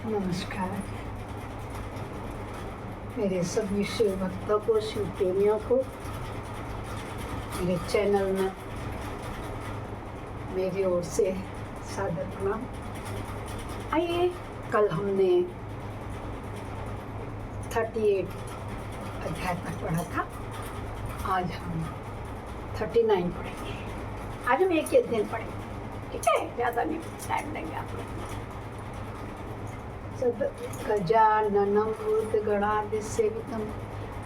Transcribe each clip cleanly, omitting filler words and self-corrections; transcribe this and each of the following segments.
नमस्कार मेरे सभी शिव भक्तों को, शिव प्रेमियों को मेरे चैनल में मेरी ओर से सादर प्रणाम। आइए, कल हमने 38 अध्याय तक पढ़ा था। आज हम 39 पढ़ेंगे। आज हम एक ही अध्ययन पढ़ेंगे, ठीक है? ज़्यादा नहीं टाइम देंगे आप लोग। गजाननं भूतगणादिसेवितं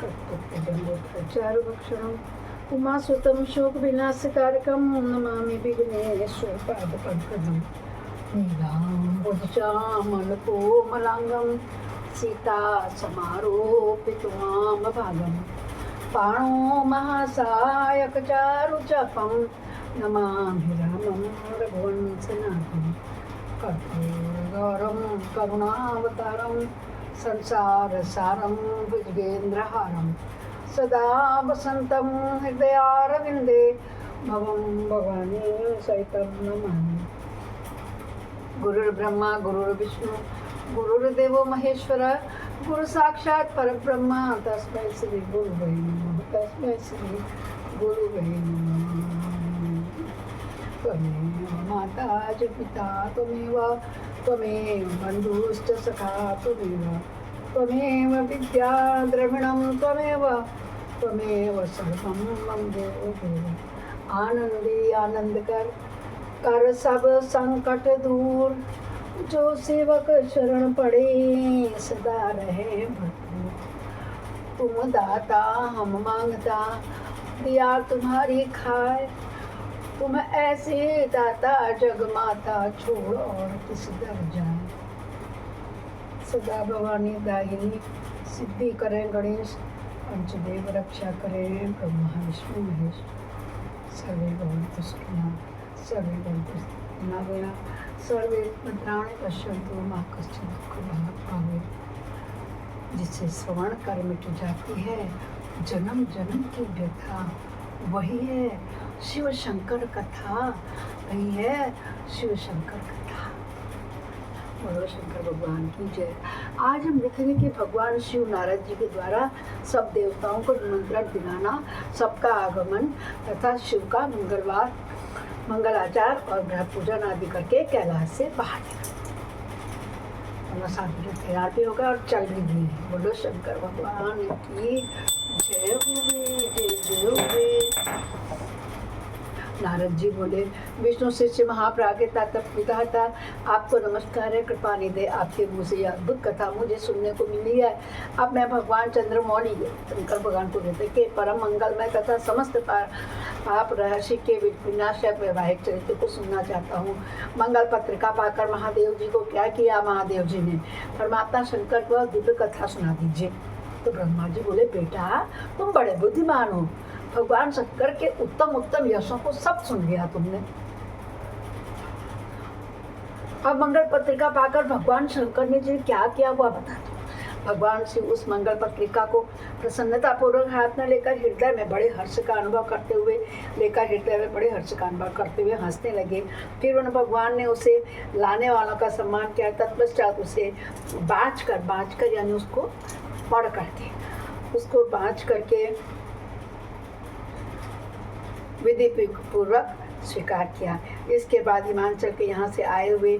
कर्पूरजम्बोफलचारुभक्षणं उमासुतं शोकविनाशकारकं नमामि विघ्नेश्वरपादपङ्कजं नीलाम्बुजचामलकोमलाङ्गं सीतासमारोपितवामभागं पाणो महासायकचारुचापं नमामि रामं रघुवंशनाथम् कर्पूरगौरं करुणावतारं संसारसारं भुजगेन्द्रहारं सदा वसन्तं हृदयारविन्दे भवं भवानी सहितं नमामि। गुरुर्ब्रह्मा गुरुर्विष्णु गुरुर्देवो महेश्वर गुरु साक्षात् परब्रह्म तस्मै श्री गुरुवे नमः। तस्मै श्री गुरुवे नमः। त्वमेव माता च पिता त्वमेव बन्धुश्च सखा त्वमेव विद्या द्रविणं त्वमेव सर्वं मम देव। आनंदी आनंद कर सब संकट दूर, जो सेवक शरण पड़े सदा रहे भरपूर। तुम दाता हम मांगता, दिया तुम्हारी खाए, तुम ऐसे दाता जग माता, छोड़ और किस दर जाए। सदा भवानी दाहिनी सिद्धि करें गणेश, पंचदेव रक्षा करें ब्रह्मा विष्णु महेश। सर्वे भवन्तु सुखिनः सर्वे भवन्तु निरामया सर्वे भद्राणि पश्यन्तु मा कश्चित् दुःखभाग् भवेत्। जिससे श्रवण कर मिट जाती है जन्म जन्म की व्यथा, वही है शिव शंकर कथा। वही है शिव शंकर कथा। बोलो शंकर भगवान की जय। आज हम देखेंगे कि भगवान शिव नारद जी के द्वारा सब देवताओं को निमंत्रण दिलाना, सबका आगमन तथा शिव का मंगलाचार और ग्रह पूजन आदि करके कैलाश से बाहर निकलना। साधु तैयार भी होगा और चल भी गई। बोलो शंकर भगवान की जय होवे, जय जय होवे। नारद जी बोले, विष्णु शिष्य महाप्राज्ञता पिता था, आपको नमस्कार है। कृपा निधे, आपके मुँह से यह अद्भुत कथा मुझे सुनने को मिली है। अब मैं भगवान चंद्रमौली शंकर भगवान को कहते के परम मंगलमय तथा समस्त पाप रहस्य के विनाशक वैवाहिक चरित्र को सुनना चाहता हूँ। मंगल पत्रिका पाकर महादेव जी को क्या किया महादेव जी ने? परमात्मा शंकर को दिव्य कथा सुना दीजिए। तो ब्रह्मा जी बोले, बेटा तुम बड़े बुद्धिमान हो, भगवान शंकर के उत्तम उत्तम यशों को सब सुन लिया तुमने। अब मंगल पत्रिका पाकर भगवान शंकर ने जी क्या किया हुआ बता दो। भगवान शिव उस मंगल पत्रिका को प्रसन्नता पूर्वक हाथ में लेकर हृदय में बड़े हर्ष का अनुभव करते हुए हंसने लगे। फिर उन भगवान ने उसे लाने वालों का सम्मान किया। तत्पश्चात उसे बाँच कर यानी उसको पढ़ करके उसको बाँच करके विधि पूर्वक स्वीकार किया। इसके बाद हिमाचल के यहाँ से आए हुए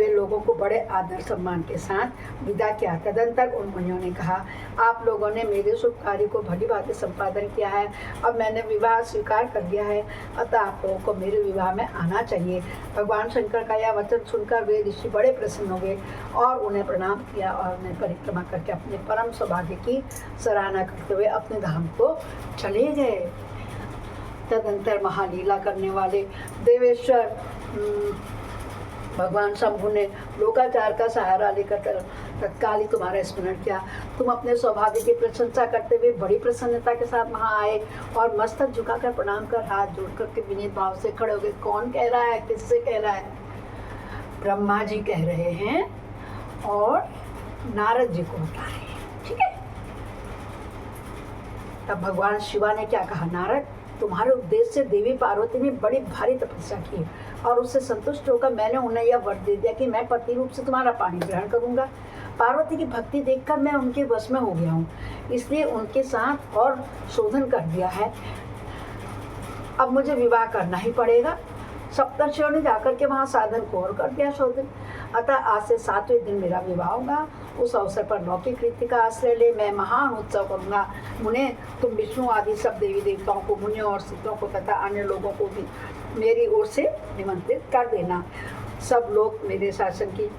लोगों को बड़े आदर सम्मान के साथ विदा किया। तदंतर उन मुनियों ने कहा, आप लोगों ने मेरे शुभ कार्य को भली भांति संपादन किया है। अब मैंने विवाह स्वीकार कर लिया है, अतः आप लोगों को मेरे विवाह में आना चाहिए। भगवान शंकर का यह वचन सुनकर वे ऋषि बड़े प्रसन्न हो गए और उन्हें प्रणाम किया और उन्हें परिक्रमा करके अपने परम सौभाग्य की सराहना करते हुए अपने धाम को चले गए। तदंतर महालीला करने वाले देवेश्वर भगवान शंभु ने लोकाचार का सहारा लेकर तत्काल ही तुम्हारा स्मरण किया। तुम अपने सौभाग्य की प्रशंसा करते हुए बड़ी प्रसन्नता के साथ वहाँ आए और मस्तक झुकाकर प्रणाम कर हाथ जोड़ करके विनीत भाव से खड़े हो गए। कौन कह रहा है? किससे कह रहा है? ब्रह्मा जी कह रहे हैं और नारद जी को बता रहे हैं, ठीक है। तब भगवान शिवा ने क्या कहा, नारद तुम्हारे उपदेश से देवी पार्वती ने बड़ी भारी तपस्या की, और उससे संतुष्ट होकर मैंने उन्हें यह वर दे दिया कि मैं पति रूप से तुम्हारा पानी ग्रहण करूंगा। पार्वती की भक्ति देखकर मैं उनके वश में हो गया हूँ, इसलिए उनके साथ और शोधन कर दिया है। अब मुझे विवाह करना ही पड़ेगा। सप्तर्षियों ने जाकर के वहाँ साधन को और कर दिया शोधन। अतः आज से 7वें दिन मेरा विवाह होगा। उस अवसर पर लौकिक रीति का आश्रय ले मैं महान उत्सव करूंगा। मुने, तुम विष्णु आदि सब देवी देवताओं को, मुनियों और सिद्धों को तथा अन्य लोगों को भी मेरी ओर से निमंत्रित कर देना। सब लोग मेरे शासन की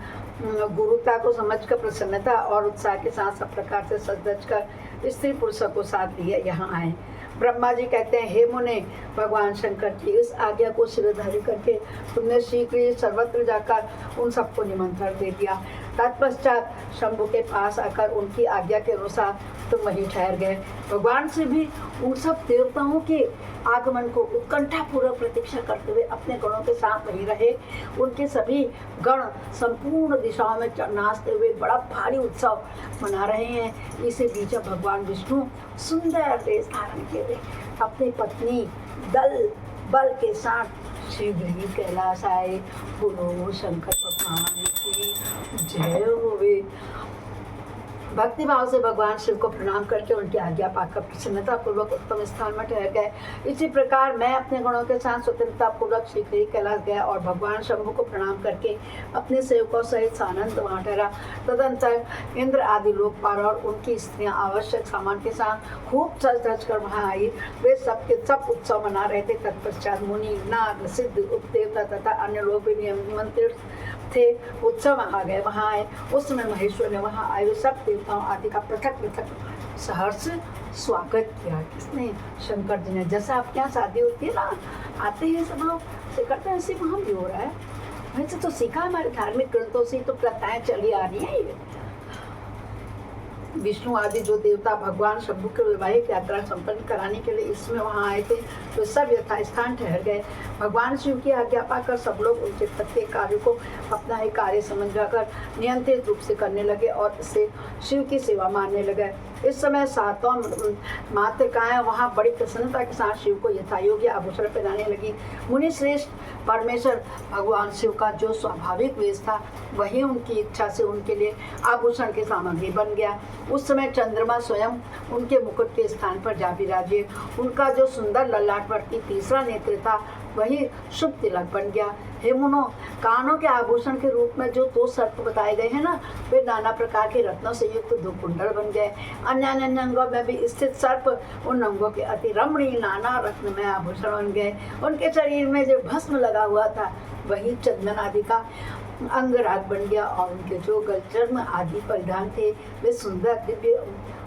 गुरुता को समझकर प्रसन्नता और उत्साह के साथ सब प्रकार से सज धज कर स्त्री पुरुषों को साथ लिए यहाँ आए। ब्रह्मा जी कहते हैं, हे मुने, भगवान शंकर की इस आज्ञा को सिरधारी करके तुमने शीघ्र ही सर्वत्र जाकर उन सबको निमंत्रण दे दिया। तत्पश्चात शंभु के पास आकर उनकी आज्ञा के अनुसार तुम वहीं ठहर गए। भगवान से भी उन सब देवताओं के आगमन को उत्कंठा पूर्वक प्रतीक्षा करते हुए अपने गणों के साथ वहीं रहे। उनके सभी गण संपूर्ण दिशाओं में नाचते हुए बड़ा भारी उत्सव मना रहे हैं। इसी बीच भगवान विष्णु सुंदर वेश धारण किए हुए अपनी पत्नी दल बल के साथ शीघ्र ही कैलाश आए। बोलो शंकर भगवान की जय होवे। भक्ति भाव से भगवान शिव को प्रणाम करके उनकी आज्ञा पाकर प्रसन्नता पूर्वक उत्तम स्थान में ठहर गए। इसी प्रकार मैं अपने गणों के साथ स्वतंत्रता पूर्वक शीघ्र ही कैलाश गया और भगवान शंभु को प्रणाम करके अपने सेवकों सहित सानंद वहाँ ठहरा। तदंतर इंद्र आदि लोकपाल और उनकी स्त्रियां आवश्यक सामान के साथ खूब सज धज कर वहाँ आई। वे सबके सब उत्सव मना रहे थे। तत्पश्चात मुनि, नाग, सिद्ध, उपदेवता तथा अन्य लोग भी निमंत्रित थे उत्सव आ गए, वहाँ आए। उस समय महेश्वर ने वहाँ आए सब देवताओं आदि का पृथक पृथक सहर्ष स्वागत किया। किसने? शंकर जी ने। जैसा आपके यहाँ शादी होती है ना, आते हैं सब लोग से करते हैं, ऐसे वहाँ भी हो रहा है। वैसे तो सीखा हमारे धार्मिक ग्रंथों से तो प्रथाएं चली आ रही हैं। ये विष्णु आदि जो देवता भगवान शंभु के वैवाहिक यात्रा संपन्न कराने के लिए इसमें वहाँ आए थे, तो सब यथास्थान ठहर गए। भगवान शिव की आज्ञा पाकर सब लोग उनके प्रत्येक कार्य को अपना ही कार्य समझकर नियंत्रित रूप से करने लगे और इससे शिव की सेवा मानने लगे। इस समय सातों मातृकाएं वहाँ बड़ी प्रसन्नता के साथ शिव को यथायोग्य आभूषण पहनाने लगी। मुनि श्रेष्ठ परमेश्वर भगवान शिव का जो स्वाभाविक वेश था वही उनकी इच्छा से उनके लिए आभूषण की सामग्री बन गया। उस समय चंद्रमा स्वयं उनके मुकुट के स्थान पर जा विराजे। उनका जो सुंदर ललाटवर्ती तीसरा नेत्र था वही शुभ तिलक बन गया। हे मुनो, कानों के आभूषण के रूप में जो 2 सर्प बताए गए हैं ना, वे नाना प्रकार के रत्नों से युक्त 2 कुंडल बन गए। अन्य अन्य अंगों में भी स्थित सर्प उन अंगों के अति रमणीय नाना रत्नमय आभूषण बन गए। उनके शरीर में जो भस्म लगा हुआ था वही चंदन आदि का अंगराग बन गया और उनके जो गलचर्म आदि परिधान थे वे सुंदर दिव्य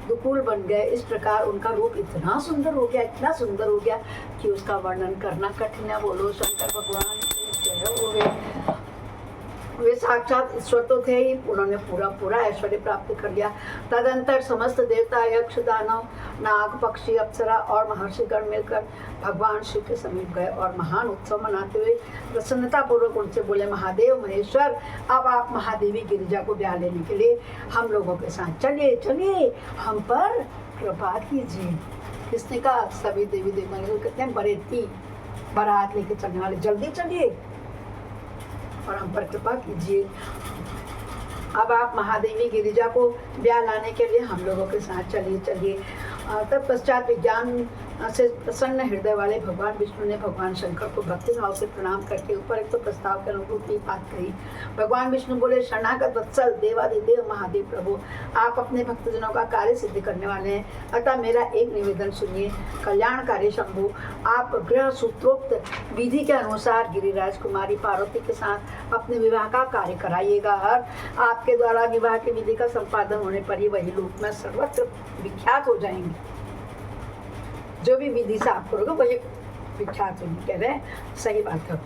दुकूल बन गए। इस प्रकार उनका रूप इतना सुंदर हो गया, इतना सुंदर हो गया कि उसका वर्णन करना कठिन है। बोलो शंकर भगवान की जय हो। वे साक्षात ईश्वर तो थे ही, उन्होंने पूरा ऐश्वर्य प्राप्त कर लिया। तदंतर समस्त देवता, यक्ष, दानव, नाग, पक्षी, अप्सरा और महर्षिगण मिलकर भगवान शिव के समीप गए और महान उत्सव मनाते हुए प्रसन्नता पूर्वक उनसे बोले, महादेव महेश्वर, अब आप महादेवी गिरिजा को ब्याह लेने के लिए हम लोगों के साथ चलिए, चलिए, हम पर कृपा कीजिए। किसने कहा? सभी देवी देवता कहते हैं बरेती, बारात लेके चलने वाले, जल्दी चलिए और हम पर कृपा कीजिए। अब आप महादेवी गिरिजा को ब्याह लाने के लिए हम लोगों के साथ चलिए, चलिए। तत्पश्चात विज्ञान से प्रसन्न हृदय वाले भगवान विष्णु ने भगवान शंकर को भक्ति भाव से प्रणाम करके ऊपर एक तो प्रस्ताव के अनुरूप की बात कही। भगवान विष्णु बोले, शरणागत वत्सल देवादिदेव महादेव प्रभु, आप अपने भक्तजनों का कार्य सिद्ध करने वाले हैं, अतः मेरा एक निवेदन सुनिए। कल्याणकारी शंभु, आप गृह सूत्रोक्त विधि के अनुसार गिरिराज कुमारी पार्वती के साथ अपने विवाह का कार्य कराइएगा। हर आपके द्वारा विवाह की विधि का संपादन होने पर ही वही लोक में सर्वत्र विख्यात हो जाएंगे। जो भी विधि से आप करोगे वही विख्यात होंगे। कह रहे हैं, सही बात है।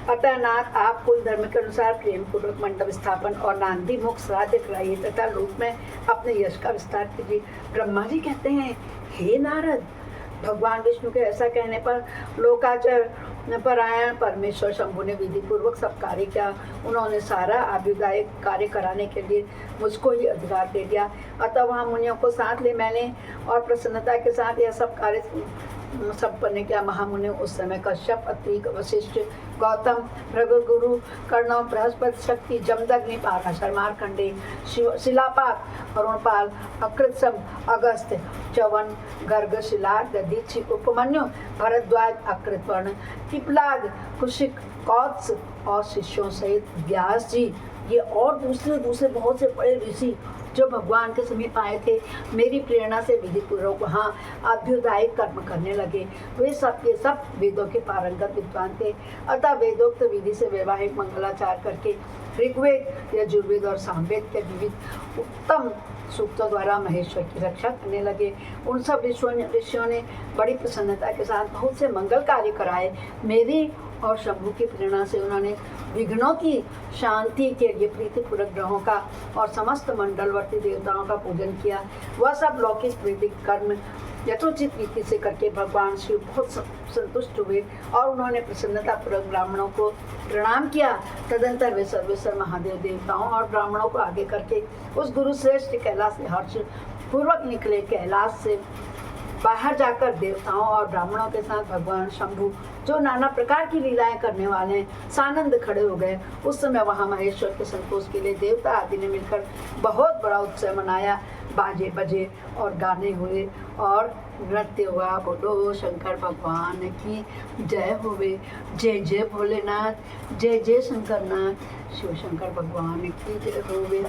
अतः नाथ, आप कुल धर्म के अनुसार प्रेम पूर्वक मंडप स्थापन और नांदी मुख श्राद्ध कराइए तथा लोक में अपने यश का विस्तार कीजिए। ब्रह्मा जी कहते हैं, हे नारद, भगवान विष्णु के ऐसा कहने पर लोकाचार परायण परमेश्वर शंभु ने विधि पूर्वक सब कार्य किया। उन्होंने सारा आयुर्दायक कार्य कराने के लिए मुझको ही अधिकार दे दिया। अतः वहाँ मुनियों को साथ ले मैंने और प्रसन्नता के साथ यह सब कार्य संपन्न किया। महामुनि उस समय कश्यप, अत्रि, वशिष्ठ, गौतम, भृगु, गुरु, कर्णव, बृहस्पति, शक्ति, जमदग्नि, पाराशर, मार्कंडे, शिलापात, अरुणपाल, अकृतसम, अगस्त्य, च्यवन, गर्ग, शिला, दधीचि, उपमन्यु, भरद्वाज, अकृतवर्ण, पिपलाद, कुशिक, कौत्स और शिष्यों सहित व्यास जी, ये और दूसरे बहुत से बड़े ऋषि जो भगवान के समीप आए थे, मेरी प्रेरणा से विधि पूर्वक वहाँ अभ्युदायिक कर्म करने लगे। वे सब के सब वेदों के पारंगत विद्वान थे। अतः वेदोक्त विधि से वैवाहिक मंगलाचार करके ऋग्वेद, यजुर्वेद और सामवेद के विविध उत्तम सूक्तों द्वारा महेश्वर की रक्षा करने लगे। उन सब ऋषियों ने बड़ी प्रसन्नता के साथ बहुत से मंगल कार्य कराए। मेरी और शंभु की प्रेरणा से उन्होंने विघ्नों की शांति के लिए प्रीतिपूर्वक ग्रहों का और समस्त मंडलवर्ती देवताओं का पूजन किया। वह सब लौकिक प्रीतिक कर्म यथोचित रीति से करके भगवान शिव बहुत संतुष्ट हुए और उन्होंने प्रसन्नतापूर्वक ब्राह्मणों को प्रणाम किया। तदंतर वे सर्वेश्वर महादेव देवताओं और ब्राह्मणों को आगे करके उस गुरु श्रेष्ठ कैलाश से हर्ष पूर्वक निकले। कैलाश से बाहर जाकर देवताओं और ब्राह्मणों के साथ भगवान शंभु, जो नाना प्रकार की लीलाएं करने वाले हैं, सानंद खड़े हो गए। उस समय वहां महेश्वर के संतोष के लिए देवता आदि ने मिलकर बहुत बड़ा उत्सव मनाया। बाजे बजे और गाने हुए और नृत्य हुआ। बोलो शंकर भगवान की जय होवे। जय जय भोलेनाथ, जय जय शंकरनाथ, शिव शंकर भगवान की जय होवे।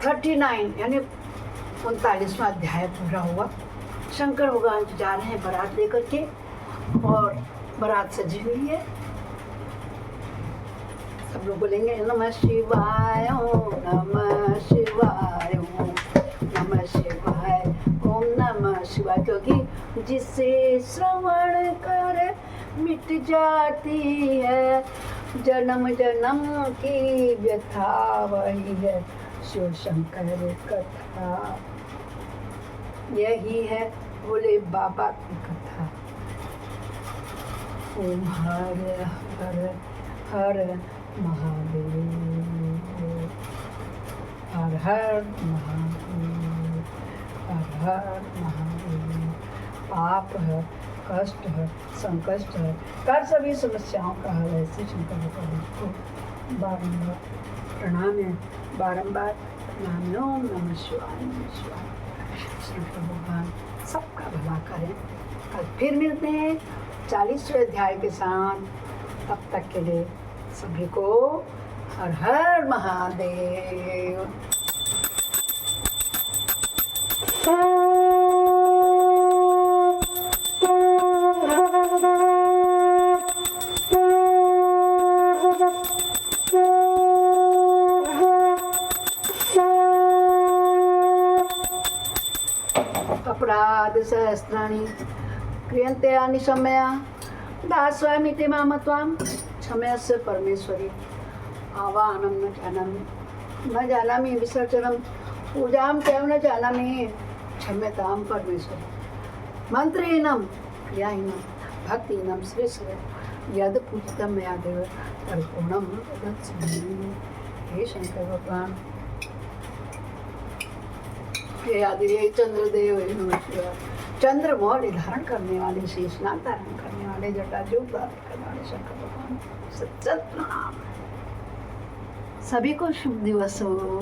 39 यानी 39वां अध्याय पूरा हुआ। शंकर भगवान जा रहे हैं बारात लेकर के और बारात सजी हुई है। सब लोग बोलेंगे नमः शिवाय ओम नमः शिवाय ओम नमः शिवाय ओम नमः शिवाय, क्योंकि जिसे श्रवण कर मिट जाती है जन्म जन्म की व्यथा, वही है शिव शंकर कथा। यही है भोले बाबा की कथा। ओम हर हर हर महादेव, हर हर महादेव, हर हर महादेव। पाप है, कष्ट है, संकष्ट है, कर सभी समस्याओं का हल ऐसे शंकर भगवान को बारंबार प्रणाम है, बारंबार प्रणाम है। ओम नमः शिवाय, नमः शिवाय। शंकर भगवान सबका भला करें। कल फिर मिलते हैं 40वें अध्याय के साथ। तब तक के लिए सभी को हर हर महादेव। अपराध सहस्राणि क्रियन्ते अनिशम्या दास्वामिति माम त्वां क्षमयस्य परमेश्वरी। आवाहनं न जानामि विसर्जनं पूजां चैव न जानामि क्षम्यतां परमेश्वरी। मंत्रहीनं क्रियाहीनं भक्तिहीनं श्रेष्ठ यद पूजितं मया देव तत्पूर्णं तदस्मि। हे शंकर भगवान, हे आदिदेव चंद्रदेव, चंद्र मौर्य धारण करने वाले, शेषनाग धारण करने वाले, जटाजू प्राप्त करने वाले शंकर भगवान सच्चा प्रणाम। सभी को शुभ दिवस हो।